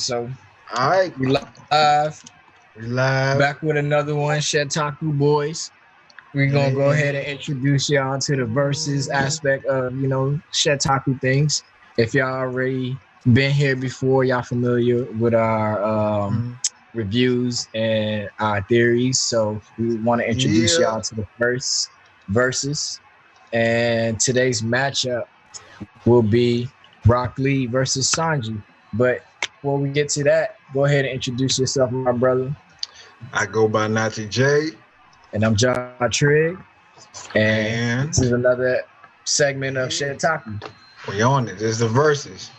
so All right. we live. We live. Back with another one, shedTAKU boys. We're gonna go ahead and introduce y'all to the versus aspect of shedTAKU things. If y'all already been here before, y'all familiar with our reviews and our theories. So we want to introduce y'all to the first versus. And today's matchup will be Rock Lee versus Sanji. But before we get to that, go ahead and introduce yourself, my brother. I go by Natty JEI. And I'm JahTrig. And this is another segment of shedTAKU. We on it. This is the verses.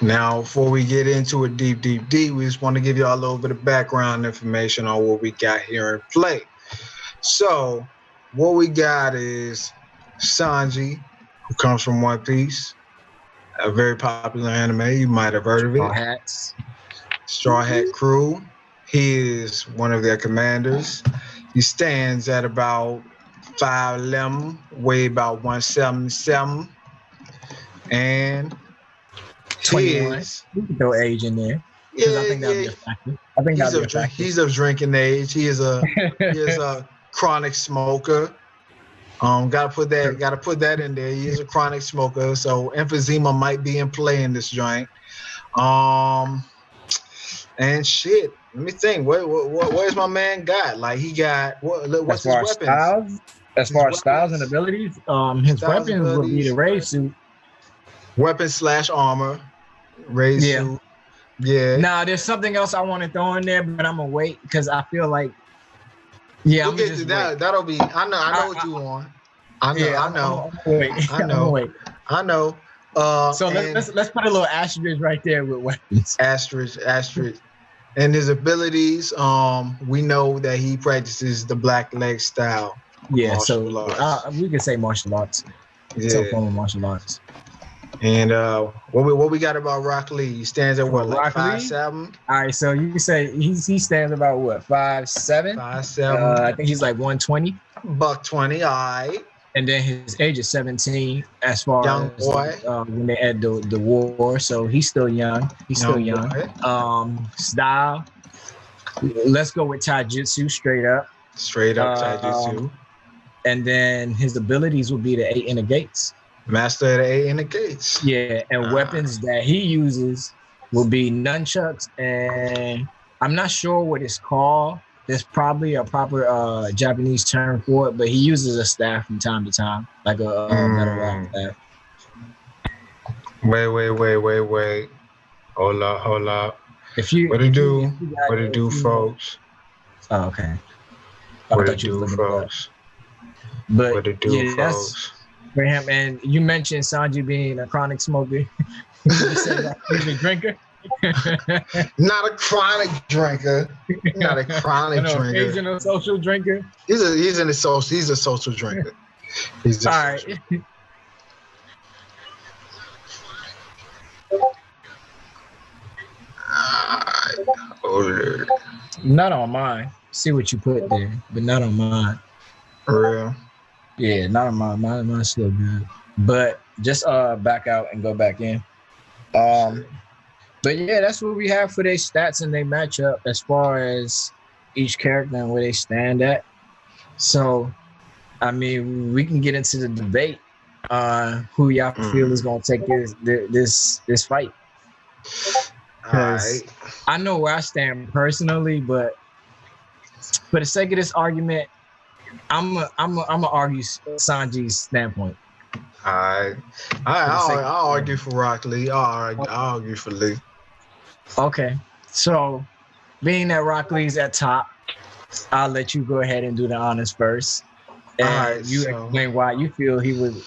Now, before we get into it deep, we just want to give y'all a little bit of background information on what we got here in play. So, what we got is Sanji, who comes from One Piece, a very popular anime. You might have heard of it. Straw Hat Crew. He is one of their commanders. He stands at about 5'11", weigh about 177, and 21. We can throw age in there. Yeah, I think that'll be a factor. I think that'll be a factor. He's of drinking age. He is a chronic smoker. Gotta put that in there. He is a chronic smoker, so emphysema might be in play in this joint. And shit. Let me think. Where's my man got? Like he got what's his weapons? As far as styles and abilities, his weapons would be the raid suit. Weapon / armor. Raid suit. Yeah. Nah, there's something else I want to throw in there, but I'm gonna wait because I feel like we'll get to that. That'll be I know what you want. I know. So let's put a little asterisk right there with weapons. Asterisk. And his abilities, we know that he practices the black leg style. Yeah, so we can say martial arts. Some form of martial arts. And what we got about Rock Lee? He stands at what, like 5'7"? All right, so you can say he stands about what, 5'7"? 5'7". I think he's like 120. $120, all right. And then his age is 17 as far young as boy. When they had the war, so he's still young. Style. Let's go with Taijutsu straight up. Taijutsu. And then his abilities would be the 8 inner gates. Master of the 8 inner gates. Yeah, and weapons that he uses will be nunchucks, and I'm not sure what it's called. There's probably a proper Japanese term for it, but he uses a staff from time to time, like a metal rock staff. Wait. Hold up. What it do, folks? Oh, okay. What it do, folks? But what it do, folks? For him, and you mentioned Sanji being a chronic smoker. You said he's a drinker. Not a chronic drinker. Occasional social drinker. He's a social drinker. All right. Not on mine. See what you put there, but not on mine. For real? Yeah, not on mine. Mine's still good. But just back out and go back in. But yeah, that's what we have for their stats and their matchup as far as each character and where they stand at. So, I mean, we can get into the debate on who y'all feel is gonna take this fight. Because I know where I stand personally, but for the sake of this argument, I'm gonna argue Sanji's standpoint. I'll argue for Rock Lee. I'll argue for Lee. Okay, so being that Rock Lee's at top, I'll let you go ahead and do the honors first, and explain why you feel he would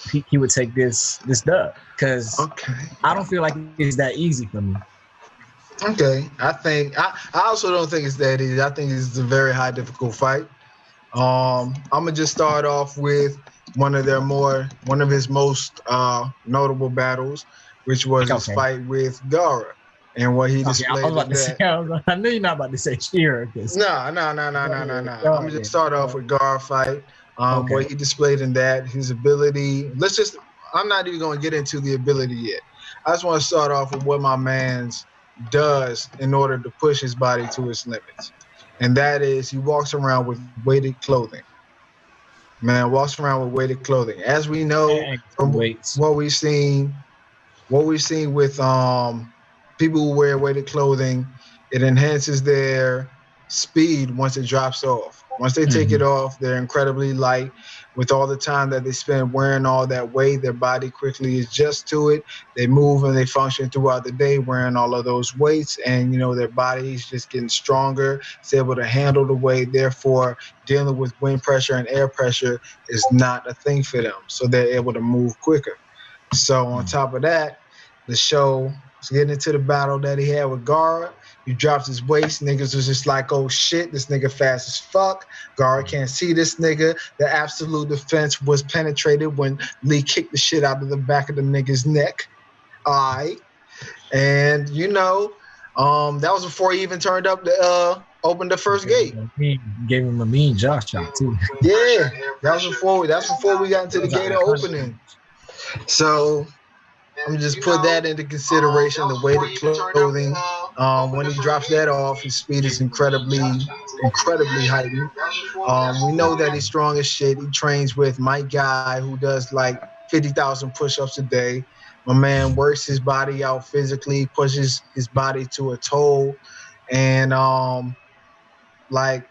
take this dub. Because I don't feel like it's that easy for me. Okay, I also don't think it's that easy. I think it's a very high difficult fight. I'm gonna just start off with one of his most notable battles, which was his fight with Gaara, and what he displayed. I know you're not about to say Shearer. No. I'm gonna just start off with Gaara fight. What he displayed in that, his ability. I'm not even gonna get into the ability yet. I just want to start off with what my man's does in order to push his body to its limits. And that is he walks around with weighted clothing. Man, walks around with weighted clothing. As we know from weights. what we've seen with people who wear weighted clothing, it enhances their speed once it drops off. Once they take it off, they're incredibly light. With all the time that they spend wearing all that weight, their body quickly adjusts to it. They move and they function throughout the day wearing all of those weights, and you know their body's just getting stronger. It's able to handle the weight. Therefore, dealing with wind pressure and air pressure is not a thing for them. So they're able to move quicker. So on top of that, the show was getting into the battle that he had with Gara. He drops his waist. Niggas was just like, oh shit, this nigga fast as fuck. Gara can't see this nigga. The absolute defense was penetrated when Lee kicked the shit out of the back of the nigga's neck. All right. And, you know, that was before he even turned up the opened the first gate. Gave him a mean jaw shot too. Yeah, that was before we got into the gate of opening. So I'm just put that into consideration. The weighted clothing, when he drops that off, his speed is incredibly heightened. We know that he's strong as shit. He trains with my guy who does like 50,000 push-ups a day. My man works his body out physically, pushes his body to a toll, and like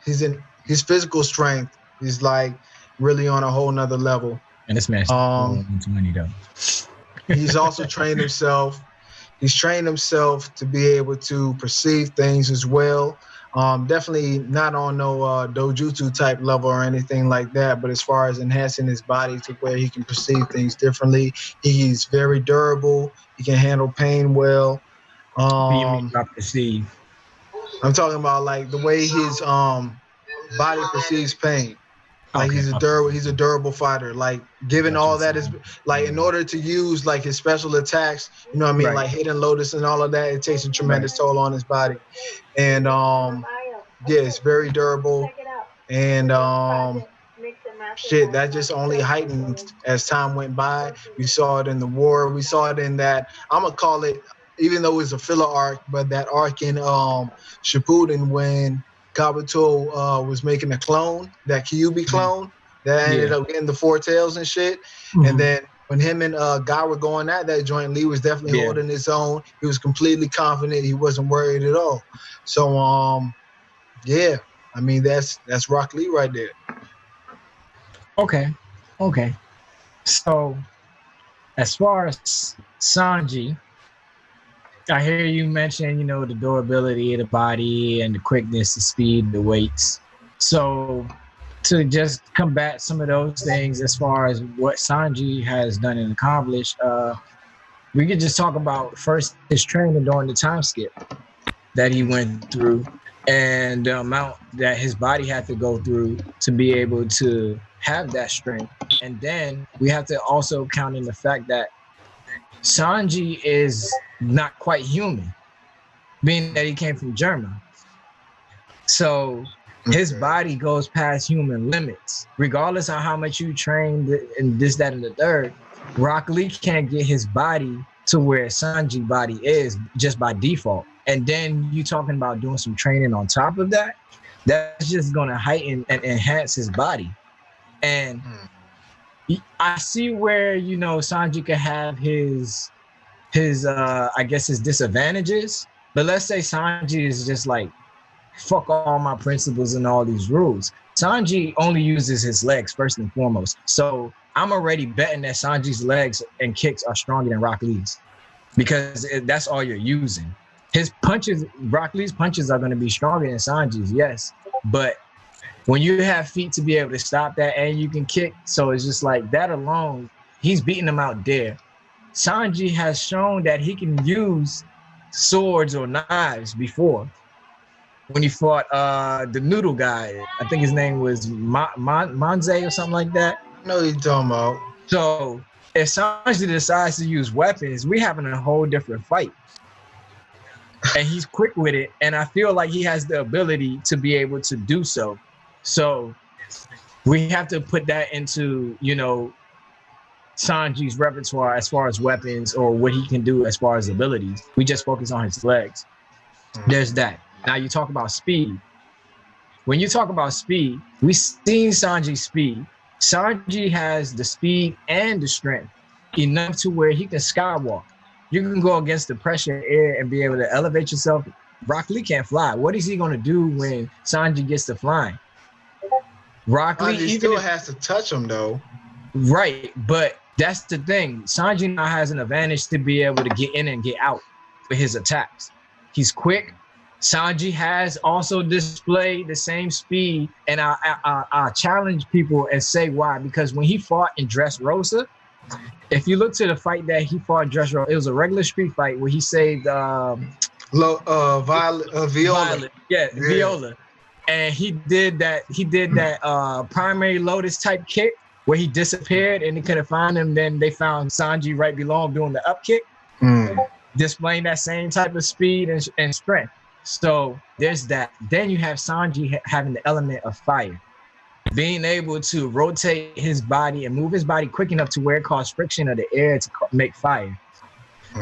his physical strength is like really on a whole nother level. And this man's too many though. He's also trained himself. He's trained himself to be able to perceive things as well. Definitely not on no dojutsu type level or anything like that, but as far as enhancing his body to where he can perceive things differently. He's very durable. He can handle pain well. Perceive? I'm talking about like the way his body perceives pain. Like he's a durable fighter. Like given all that is like in order to use like his special attacks, you know what I mean, like hidden lotus and all of that, it takes a tremendous toll on his body. And yeah, it's very durable. And shit, that just only heightened as time went by. We saw it in the war. We saw it in that, I'm gonna call it, even though it's a filler arc, but that arc in Shippuden when Kabuto was making a clone, that Kyuubi clone, that ended up getting the 4 tails and shit. And then when him and Guy were going at that joint, Lee was definitely holding his own. He was completely confident. He wasn't worried at all. So, yeah, I mean, that's Rock Lee right there. Okay. So, as far as Sanji, I hear you mention, you know, the durability of the body and the quickness, the speed, the weights. So to just combat some of those things as far as what Sanji has done and accomplished, we could just talk about first his training during the time skip that he went through and the amount that his body had to go through to be able to have that strength. And then we have to also count in the fact that Sanji is not quite human, being that he came from Germa. So his body goes past human limits. Regardless of how much you train and this, that, and the third, Rock Lee can't get his body to where Sanji body is just by default. And then you talking about doing some training on top of that, that's just gonna heighten and enhance his body. And I see where, you know, Sanji could have his I guess his disadvantages, but let's say Sanji is just like, fuck all my principles and all these rules. Sanji only uses his legs first and foremost. So I'm already betting that Sanji's legs and kicks are stronger than Rock Lee's because that's all you're using. His punches, Rock Lee's punches are going to be stronger than Sanji's, yes, but when you have feet to be able to stop that and you can kick, so it's just like that alone, he's beating him out there. Sanji has shown that he can use swords or knives before. When he fought the noodle guy, I think his name was Manze or something like that. I know what you're talking about. So if Sanji decides to use weapons, we're having a whole different fight. And he's quick with it, and I feel like he has the ability to be able to do so. So we have to put that into, you know, Sanji's repertoire as far as weapons or what he can do as far as abilities. We just focus on his legs. There's that. Now you talk about speed. When you talk about speed, we seen Sanji's speed. Sanji has the speed and the strength enough to where he can skywalk. You can go against the pressure in air and be able to elevate yourself. Rock Lee can't fly. What is he going to do when Sanji gets to flying? Rock Lee still has to touch him though. Right, but that's the thing. Sanji now has an advantage to be able to get in and get out with his attacks. He's quick. Sanji has also displayed the same speed, and I challenge people and say why. Because when he fought in Dressrosa, if you look to the fight that he fought in Dressrosa, it was a regular street fight where he saved Viola. Violet. Yeah, Viola. And he did that primary Lotus type kick where he disappeared and they couldn't find him. Then they found Sanji right below him doing the up kick, displaying that same type of speed and strength. So there's that. Then you have Sanji having the element of fire, being able to rotate his body and move his body quick enough to where it causes friction of the air to make fire.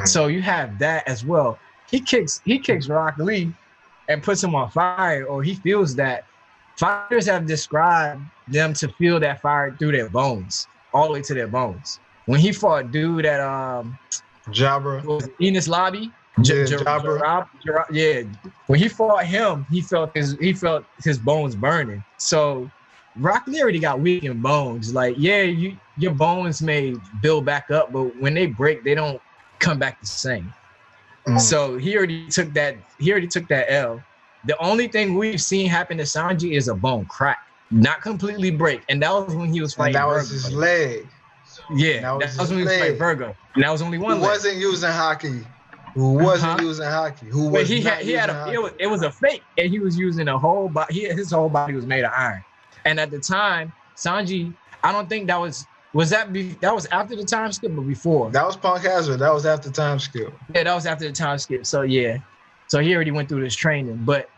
So you have that as well. He kicks Rock Lee and puts him on fire, or he feels that. Fighters have described them to feel that fire through their bones, all the way to their bones. When he fought dude at Jabra, Enos Lobby, Jabra. When he fought him, he felt his bones burning. So Rock Lee already got weakened bones. Like, your bones may build back up, but when they break, they don't come back the same. So he already took that L. The only thing we've seen happen to Sanji is a bone crack, not completely break. And that was when he was fighting Virgo. That was his leg. Yeah, that was when he was fighting Virgo. And that was only one leg. Who wasn't using hockey. It was a fake, and he was using a whole body. His whole body was made of iron. And at the time, Sanji, I don't think that was after the time skip or before? That was Punk Hazard. That was after time skip. Yeah, that was after the time skip. So yeah. So he already went through this training, but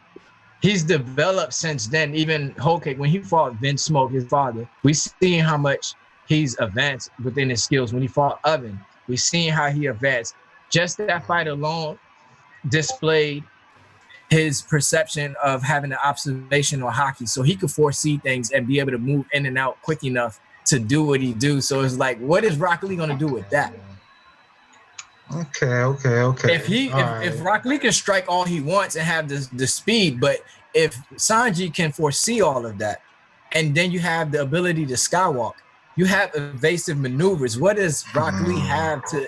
he's developed since then. Even Whole Cake, when he fought Vince Smoke, his father, we seen how much he's advanced within his skills. When he fought Oven, we seen how he advanced. Just that fight alone displayed his perception of having the observational haki, so he could foresee things and be able to move in and out quick enough to do what he do. So it's like, what is Rock Lee gonna do with that? Okay. If Rock Lee can strike all he wants and have the speed, but if Sanji can foresee all of that, and then you have the ability to skywalk, you have evasive maneuvers. What does Rock Lee have to,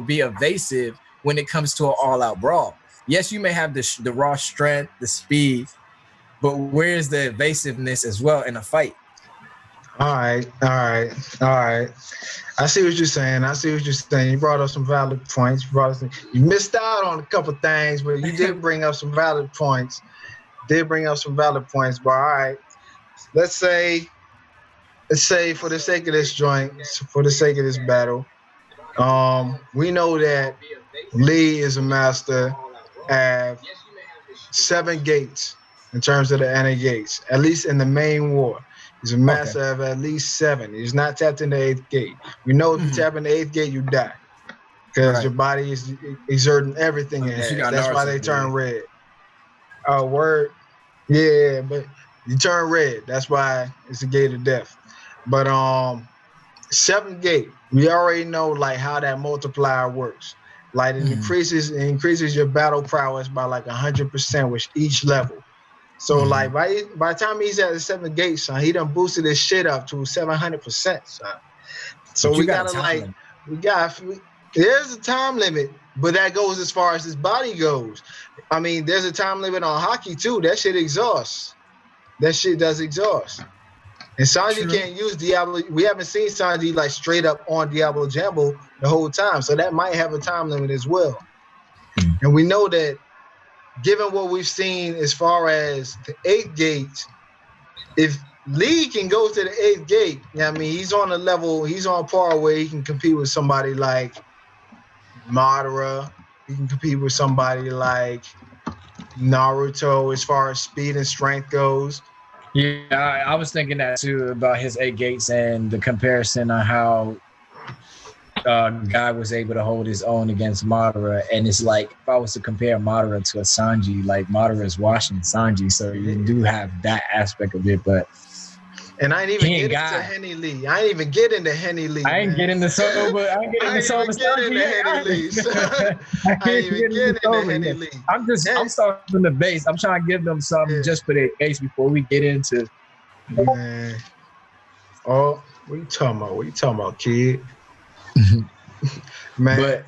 be evasive when it comes to an all-out brawl? Yes, you may have the raw strength, the speed, but where's the evasiveness as well in a fight? All right. I see what you're saying. You brought up some valid points. You missed out on a couple things, but you did bring up some valid points. But all right, let's say for the sake of this battle, we know that Lee is a master at 7 gates in terms of the NA gates, at least in the main war. He's a master of at least 7. He's not tapped in the 8th gate. We know if you tap in the 8th gate, you die because your body is exerting everything it has. That's why they turn red. Oh, word. Yeah, but you turn red. That's why it's a gate of death. But 7th gate, we already know like how that multiplier works. Like it increases your battle prowess by like 100% with each level. So like by the time he's at the 7th gate, son, he done boosted his shit up to 700%, son. So there's a time limit, but that goes as far as his body goes. I mean, there's a time limit on hockey too. That shit exhausts. That shit does exhaust. And Sanji can't use Diablo. We haven't seen Sanji like straight up on Diablo Jambo the whole time. So that might have a time limit as well. And we know that given what we've seen as far as the 8th gate, if Lee can go to the 8th gate, he's on a level, he's on par where he can compete with somebody like Madara. He can compete with somebody like Naruto as far as speed and strength goes. Yeah, I was thinking that too about his 8 gates and the comparison on how Guy was able to hold his own against Madara, and it's like if I was to compare Madara to a Sanji, like Madara is washing Sanji, so you do have that aspect of it, but. And I ain't even get into Henny Lee. I ain't even get into Henny Lee. I ain't getting the sober. I ain't getting the sober. I ain't even getting into Henny Lee. I'm starting from the base. I'm trying to give them something just for their base before we get into. Man. Oh, what you talking about? What you talking about, kid? Man.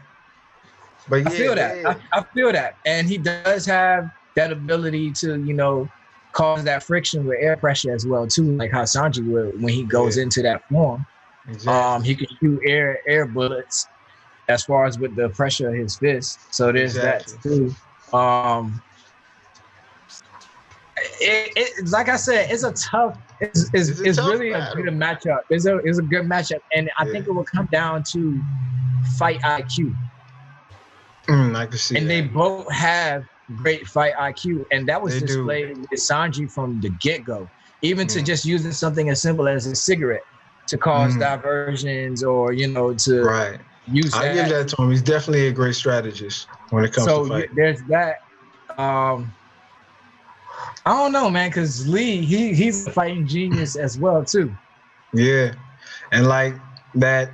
But yeah, I feel that. Yeah. I feel that, and he does have that ability to, you know, cause that friction with air pressure as well too, like how Sanji would when he goes into that form. Exactly. He can shoot air bullets as far as with the pressure of his fist. So there's that too. It like I said, it's a tough. It's really battle. A good matchup. It's a good matchup, and I think it will come down to fight IQ. I can see. And that. They both have great fight IQ, and that was displayed with Sanji from the get-go. Even to just using something as simple as a cigarette to cause diversions, or you know, to use. I give that to him. He's definitely a great strategist when it comes to fight. So there's that. I don't know, man, because Lee, he's a fighting genius as well too. Yeah, and like that.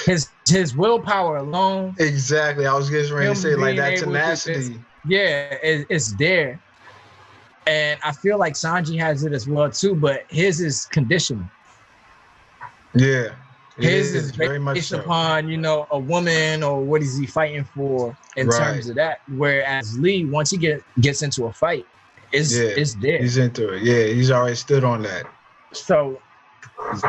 His willpower alone. Exactly. I was just ready to say like that tenacity. It's there. And I feel like Sanji has it as well too, but his is conditional. Yeah. His is very much based upon, you know, a woman or what is he fighting for in terms of that. Whereas Lee, once he gets into a fight, it's there. He's into it. Yeah, he's already stood on that. So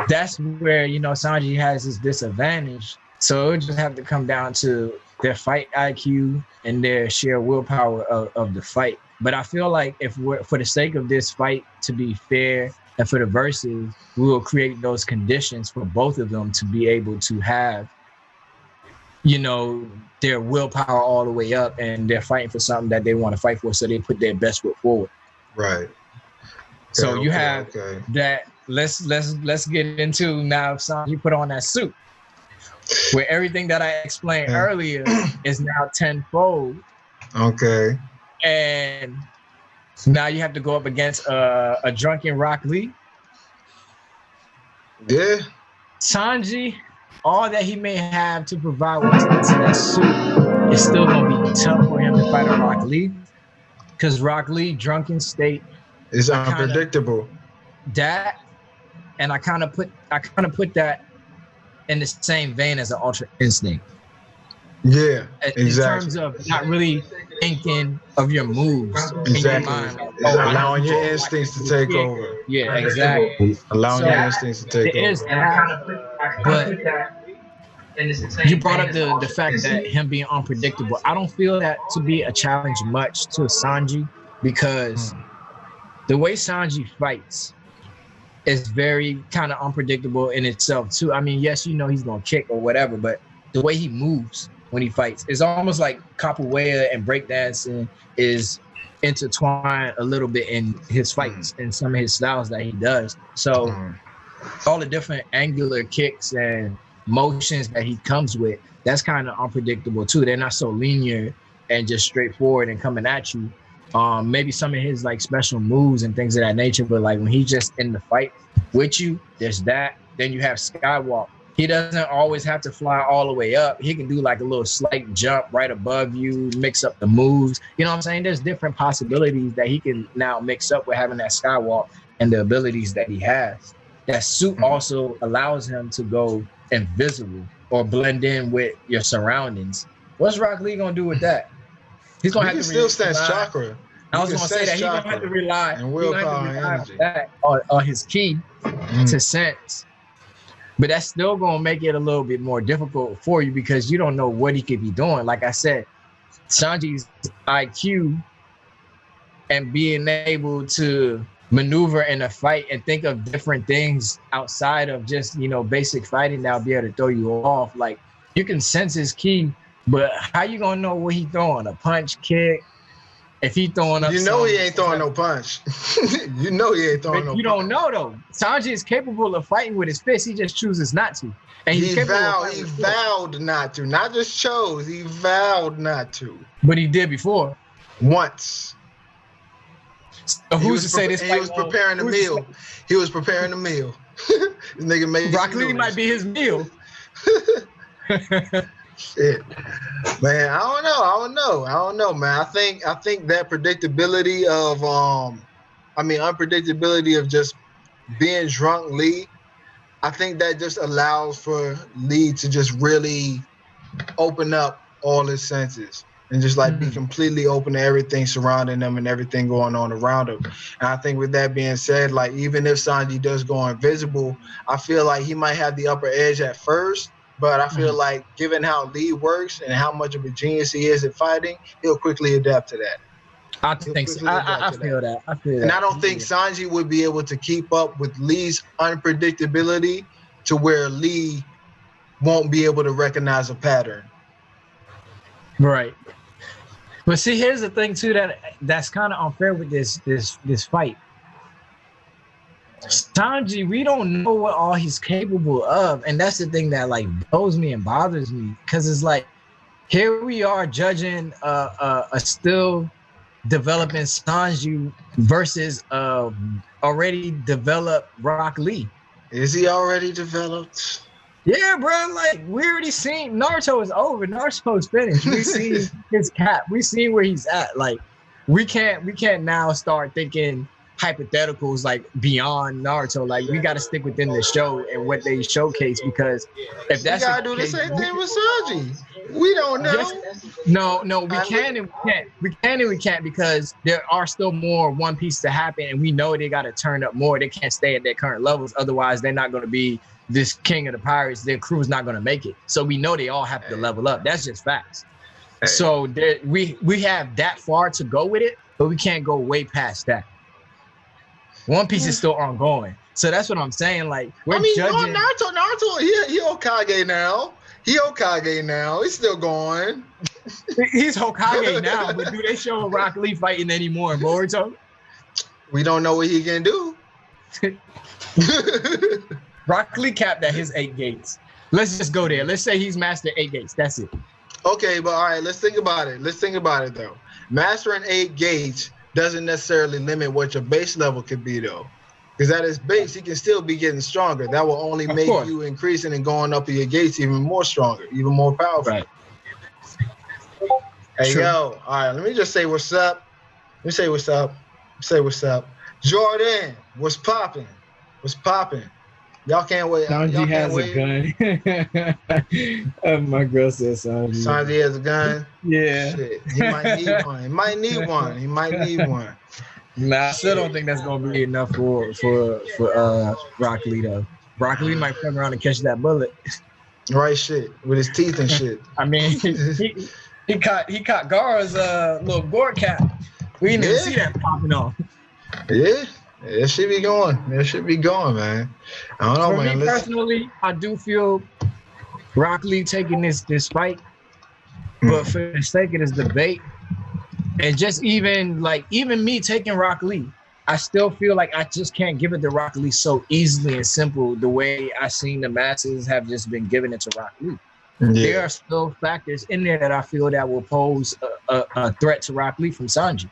that's where, you know, Sanji has his disadvantage. So it just have to come down to their fight IQ and their sheer willpower of the fight. But I feel like if we're, for the sake of this fight to be fair and for the verses, we will create those conditions for both of them to be able to have, you know, their willpower all the way up, and they're fighting for something that they want to fight for, so they put their best foot forward. Right. So you have that. Let's get into now. Sanji put on that suit, where everything that I explained earlier is now tenfold. Okay. And now you have to go up against a drunken Rock Lee. Yeah. Sanji, all that he may have to provide once into that suit is still gonna be tough for him to fight a Rock Lee, because Rock Lee drunken state is unpredictable. That, and I kind of put that in the same vein as an Ultra Instinct. Yeah, exactly. In terms of not really thinking of your moves in your mind. Allowing your instincts to take over. Yeah, exactly. Allowing your instincts to take over. There is that, but you brought up the fact that him being unpredictable. I don't feel that to be a challenge much to Sanji, because the way Sanji fights is very kind of unpredictable in itself too. I mean, yes, you know he's gonna kick or whatever, but the way he moves when he fights is almost like capoeira and breakdancing is intertwined a little bit in his fights and some of his styles that he does. So all the different angular kicks and motions that he comes with, that's kind of unpredictable too. They're not so linear and just straightforward and coming at you. Maybe some of his like special moves and things of that nature, but like when he's just in the fight with you, there's that. Then you have Skywalk. He doesn't always have to fly all the way up. He can do like a little slight jump right above you, mix up the moves. You know what I'm saying? There's different possibilities that he can now mix up with having that Skywalk and the abilities that he has. That suit also allows him to go invisible or blend in with your surroundings. What's Rock Lee gonna do with that? He's gonna have to still sense chakra. I was gonna say that he's gonna have to rely on that, on his ki to sense. But that's still gonna make it a little bit more difficult for you, because you don't know what he could be doing. Like I said, Sanji's IQ and being able to maneuver in a fight and think of different things outside of just, you know, basic fighting that'll be able to throw you off. Like, you can sense his ki, but how you gonna know what he's throwing? A punch, kick, If he throwing up, he ain't throwing no punch. You know he ain't throwing no punch. You don't know though. Sanji is capable of fighting with his fists. He just chooses not to. And he vowed not to. Not just chose. He vowed not to. But he did before. Once. So who's to say this? He was preparing the meal. He was preparing the meal. This nigga made Rock Lee might be his meal. Shit, man. I don't know, man. I think that predictability of unpredictability of just being drunk Lee. I think that just allows for Lee to just really open up all his senses and just like be completely open to everything surrounding them and everything going on around him. And I think with that being said, like even if Sanji does go invisible, I feel like he might have the upper edge at first, but I feel like given how Lee works and how much of a genius he is at fighting, he'll quickly adapt to that. I think so. I feel that. And I don't think Sanji would be able to keep up with Lee's unpredictability to where Lee won't be able to recognize a pattern. Right. But see, here's the thing too that's kind of unfair with this fight. Sanji, we don't know what all he's capable of, and that's the thing that like blows me and bothers me, because it's like here we are judging a still developing Sanji versus already developed Rock Lee. Is he already developed? Yeah, bro. Like we already seen Naruto is over. Naruto is finished. We seen his cap. We seen where he's at. Like we can't now start thinking hypotheticals like beyond Naruto. Like we got to stick within the show and what they showcase, because if that's we gotta do the same thing with Sanji. We don't know. No, we can and we can't. We can and we can't, because there are still more One Piece to happen, and we know they got to turn up more. They can't stay at their current levels, otherwise they're not going to be this king of the pirates. Their crew's not going to make it. So we know they all have to level up. That's just facts. So we have that far to go with it, but we can't go way past that. One Piece is still ongoing. So that's what I'm saying. Like we're judging. Naruto, he Hokage now. He Hokage now. He's still going. He's Hokage now, but do they show Rock Lee fighting anymore in Boruto? We don't know what he can do. Rock Lee capped at his 8 gates. Let's just go there. Let's say he's mastered 8 gates. That's it. Okay, but all right, let's think about it. Let's think about it though. Mastering 8 gates doesn't necessarily limit what your base level could be though. Because at his base, he can still be getting stronger. That will only make you increasing and going up your gates even more stronger, even more powerful. Right. Hey, yo, all right, let me just say what's up. Let me say what's up. Say what's up. Jordan, what's popping? What's popping? Y'all can't wait. Sanji has a gun. My girl says Sanji. Sanji has a gun? Yeah. Shit. He might need one. He might need one. Nah, I still don't think that's gonna be enough for Rock Lee though. Rock Lee might come around and catch that bullet. Right, shit, with his teeth and shit. I mean, he caught Gaara's little board cap. We didn't even see that popping off. Yeah, it should be going. It should be going, man. I don't know, man. For me personally, I do feel Rock Lee taking this fight, but for the sake of this debate, and just even me taking Rock Lee, I still feel like I just can't give it to Rock Lee so easily and simple the way I seen the masses have just been giving it to Rock Lee. Yeah. There are still factors in there that I feel that will pose a threat to Rock Lee from Sanji.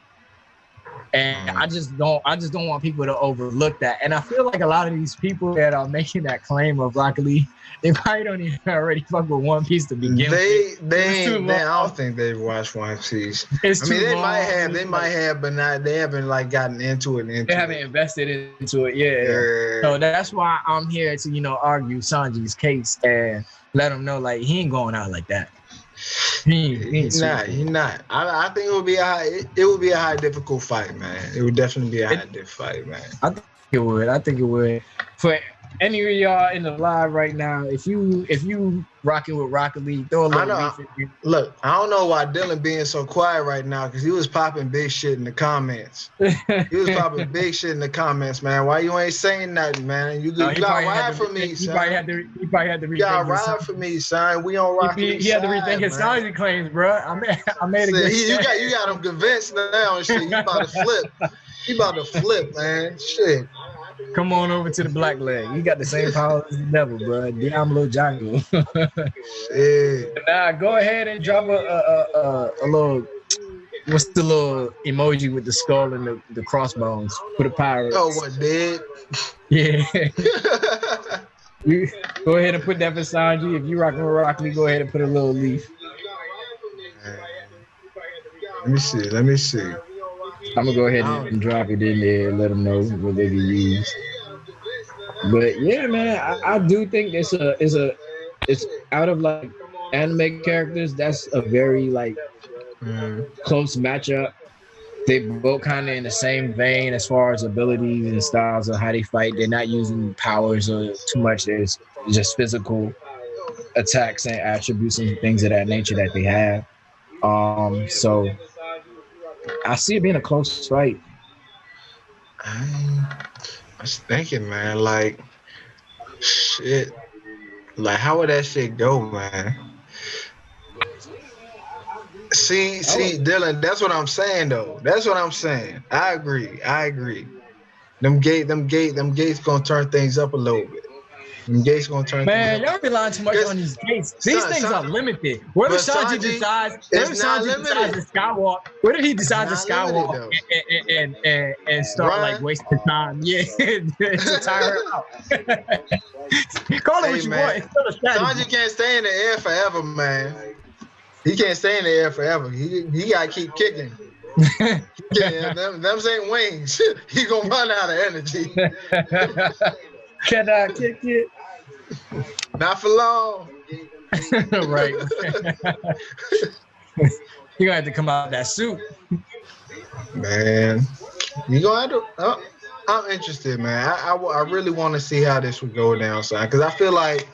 And I just don't want people to overlook that. And I feel like a lot of these people that are making that claim of Rock Lee, they probably don't even already fuck with One Piece to begin with. I don't think they've watched One Piece. They might have, but they haven't like gotten into it. They haven't invested into it, yeah. So that's why I'm here to, argue Sanji's case and let him know like he ain't going out like that. He's not. I think it would be a high difficult fight, man. It would definitely be a high difficult fight, man. I think it would. any of y'all in the live right now, if you rocking with Rocket League, throw a I little know. leaf in you. Look, I don't know why Dylan being so quiet right now because he was popping big shit in the comments. He was popping big shit in the comments, man. Why you ain't saying nothing, man? You gotta ride for me, son. He probably had to rethink You gotta his ride for me, son. We on Rocket League he had to side, rethink his man. Sanji claims, bro. I made a good You got him convinced now and shit. You about to flip. He about to flip, man. Shit. Come on over to the black leg. You got the same power as the devil, bro. Diablo Django. Shit. Nah, go ahead and drop a little. What's the little emoji with the skull and the crossbones? Put a pirate. Oh, what did? Yeah. You go ahead and put that for Sanji. If you rocking with Rock Lee, go ahead and put a little leaf. Let me see. I'm gonna go ahead and drop it in there and let them know what they can use. But yeah, man, I do think it's out of like anime characters. That's a very like close matchup. They both kind of in the same vein as far as abilities and styles of how they fight. They're not using powers or too much. There's just physical attacks and attributes and things of that nature that they have. So I see it being a close fight. I was thinking, man, like, shit. Like, how would that shit go, man? See, Dylan, that's what I'm saying, though. That's what I'm saying. I agree. Them gates gonna turn things up a little bit. Them gates gonna turn Man, things up. y'all relying too much on these gates. These things are limited. What if Sanji decides to skywalk? What if he decides to skywalk and start like wasting time? Yeah, to tire out. Call it what you want. It's still a strategy. Sanji can't stay in the air forever, man. He can't stay in the air forever. He gotta keep kicking. Yeah, them ain't wings. He gonna run out of energy. Can I kick it? Not for long. Right. You gonna have to come out of that suit. Man, you gonna have to. I'm interested, man. I really want to see how this would go down, son. Because I feel like.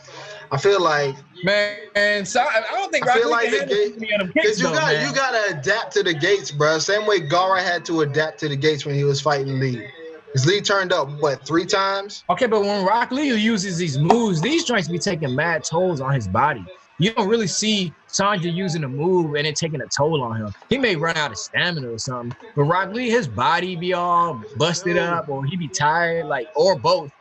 Man, so I don't think Rock Lee can handle because you gotta adapt to the gates, bro. Same way Gara had to adapt to the gates when he was fighting Lee. Because Lee turned up, what, 3 times? Okay, but when Rock Lee uses these moves, these joints be taking mad tolls on his body. You don't really see Sanji using a move and it taking a toll on him. He may run out of stamina or something, but Rock Lee, his body be all busted up, or he be tired, like, or both.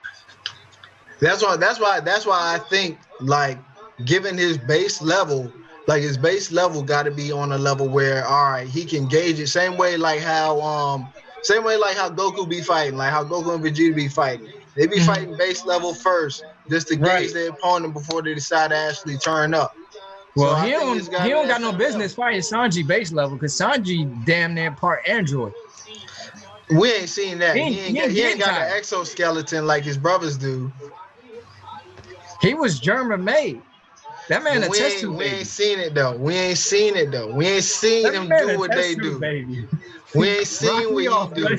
That's why I think, like, given his base level, like his base level got to be on a level where, all right, he can gauge it. Same way like how Goku be fighting, like how Goku and Vegeta be fighting. They be fighting base level first, just to gauge their opponent before they decide to actually turn up. Well, so he don't got no business fighting Sanji base level because Sanji damn near part android. We ain't seen that. He ain't got an exoskeleton like his brothers do. He was Germa made. That man a test tube baby. We ain't seen it though. We ain't seen him do what they do. Baby. We ain't seen what he do.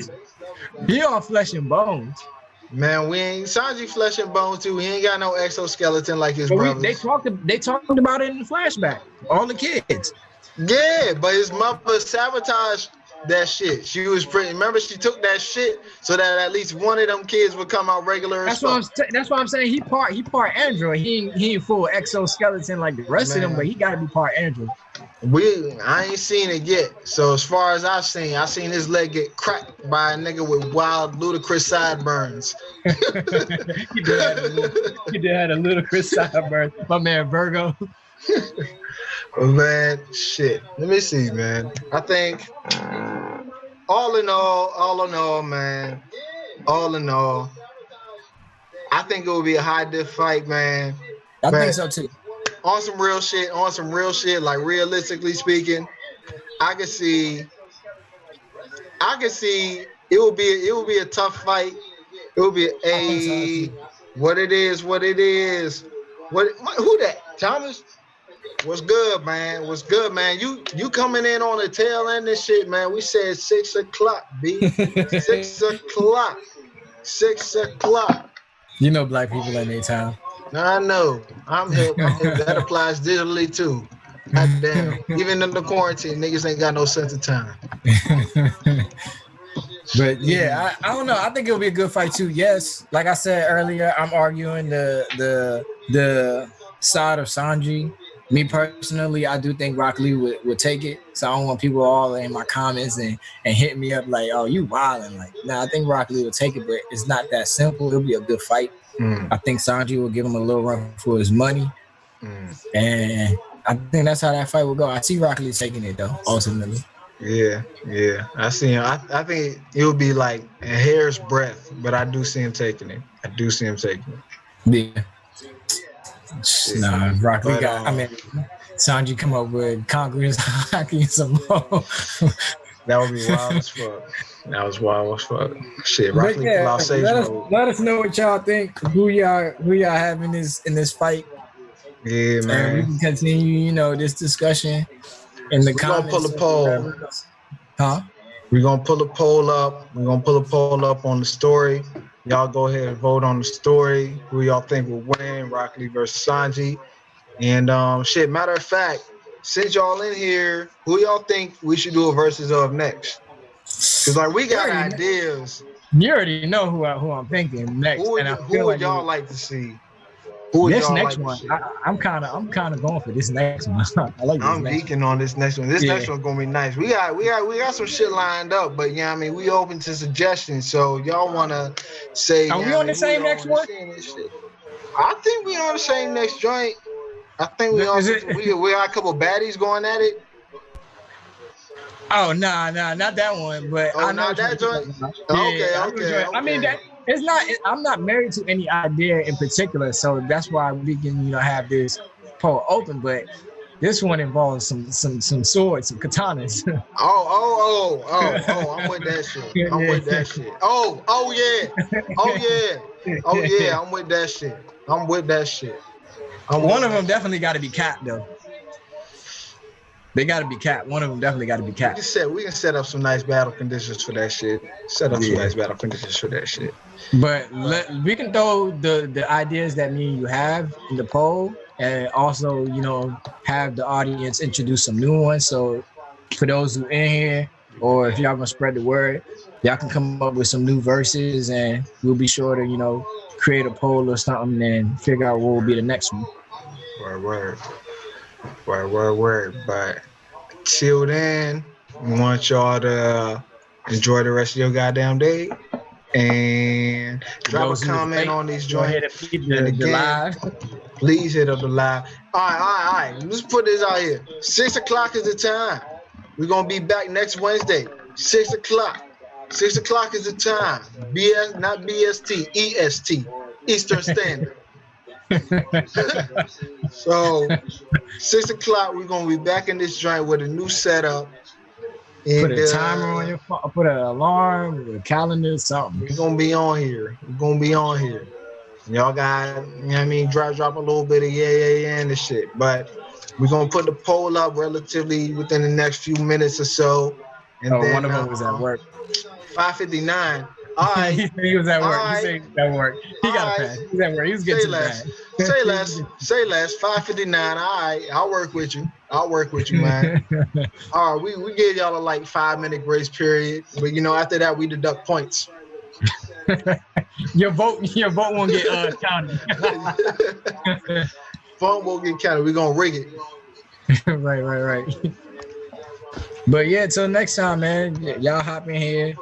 He all flesh and bones. Man, we ain't Sanji flesh and bones too. He ain't got no exoskeleton like his brothers. They talked about it in the flashback. All the kids. Yeah, but his mother sabotaged that shit. She was remember she took that shit so that at least one of them kids would come out regular. That's why I'm saying he part android. He ain't full exoskeleton like the rest of them, but he gotta be part android. I ain't seen it yet. So as far as I seen his leg get cracked by a nigga with wild, ludicrous sideburns. He did have a ludicrous sideburns. My man Virgo. Man, shit. Let me see, man. I think all in all, man. All in all, I think it will be a high diff fight, man. I think so too. On some real shit, like realistically speaking, I can see it will be a tough fight. It will be what it is. Who that? Thomas? What's good, man? You coming in on the tail end of shit, man. We said 6 o'clock, B. 6 o'clock. 6 o'clock. You know black people in their time. I know. I'm hip. That applies digitally too. God damn. Even in the quarantine, niggas ain't got no sense of time. But yeah, I don't know. I think it'll be a good fight too. Yes, like I said earlier, I'm arguing the side of Sanji. Me personally, I do think Rock Lee would take it. So I don't want people all in my comments and hit me up like, oh, you wilding. Like, nah, I think Rock Lee will take it, but it's not that simple. It'll be a good fight. I think Sanji will give him a little run for his money. And I think that's how that fight will go. I see Rock Lee taking it though, ultimately. Yeah. I see him. I think it would be like a hair's breadth, but I do see him taking it. Yeah. Nah, Rock Lee got. I mean, Sanji come up with Congress hockey some more. That would be wild as fuck. That was wild as fuck. Shit, Rock Lee yeah, lost sage mode. Let us know what y'all think. Who y'all have in this fight. Yeah, man. And we can continue, this discussion in the comments. We're gonna pull a poll. Huh? We're gonna pull a poll up. We're gonna pull a poll up on the story. Y'all go ahead and vote on the story. Who y'all think will win? Rock Lee versus Sanji. And shit, matter of fact, since y'all in here, who y'all think we should do a versus of next? Cause like we got ideas. You already know who I'm thinking next. Who would y'all like to see? This next one, I'm kind of going for this next one. I like this. I'm geeking on this next one. This next one's gonna be nice. We got some shit lined up, but yeah, I mean, we open to suggestions. So y'all wanna say? Are we on the same next one? I think we on the same next joint. I think we got a couple baddies going at it. Oh nah, not that one. But I know not that joint. Okay. I mean that. It's not. I'm not married to any idea in particular, so that's why we can, have this poll open. But this one involves some swords, some katanas. Oh! I'm with that shit. I'm with that shit. Oh yeah. I'm with that shit. One of them definitely got to be capped though. They got to be capped. One of them definitely got to be capped. We can set up some nice battle conditions for that shit. Some nice battle conditions for that shit. But we can throw the ideas that me and you have in the poll, and also have the audience introduce some new ones. So for those who in here, or if y'all gonna spread the word, y'all can come up with some new verses, and we'll be sure to create a poll or something and figure out what will be the next one. Word. But till then, we want y'all to enjoy the rest of your goddamn day and drop a comment on these joints. Please hit up the live. All right. Let's put this out here. 6 o'clock is the time. We're gonna be back next Wednesday. 6 o'clock. 6 o'clock is the time. Not BST, EST, Eastern Standard. So 6 o'clock, we're gonna be back in this joint with a new setup. And, put a timer on your phone, put an alarm, a calendar, something. We're gonna be on here. Y'all got, drop a little bit of yeah and the shit. But we're gonna put the poll up relatively within the next few minutes or so. And then one of them was at work. 5:59. All right. He was at work. He said he was at work. He got a pass. He was at work. He was getting to the pass. Say less. 5:59. All right. I'll work with you, man. All right. We gave y'all a 5-minute grace period. But after that we deduct points. Your vote won't get counted. Vote won't get counted. We're gonna rig it. Right. But yeah, till next time, man. Y'all hop in here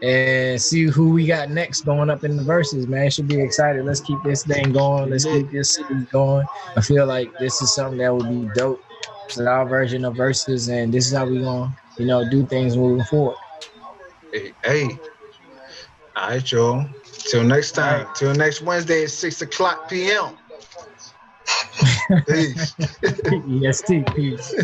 and see who we got next going up in the verses, man. Should be excited. Let's keep this thing going. Let's keep this series going. I feel like this is something that would be dope. It's our version of verses, and this is how we gonna, do things moving forward. Hey. All right, y'all. Till next time. Till next Wednesday at 6 o'clock p.m. Peace. EST, peace.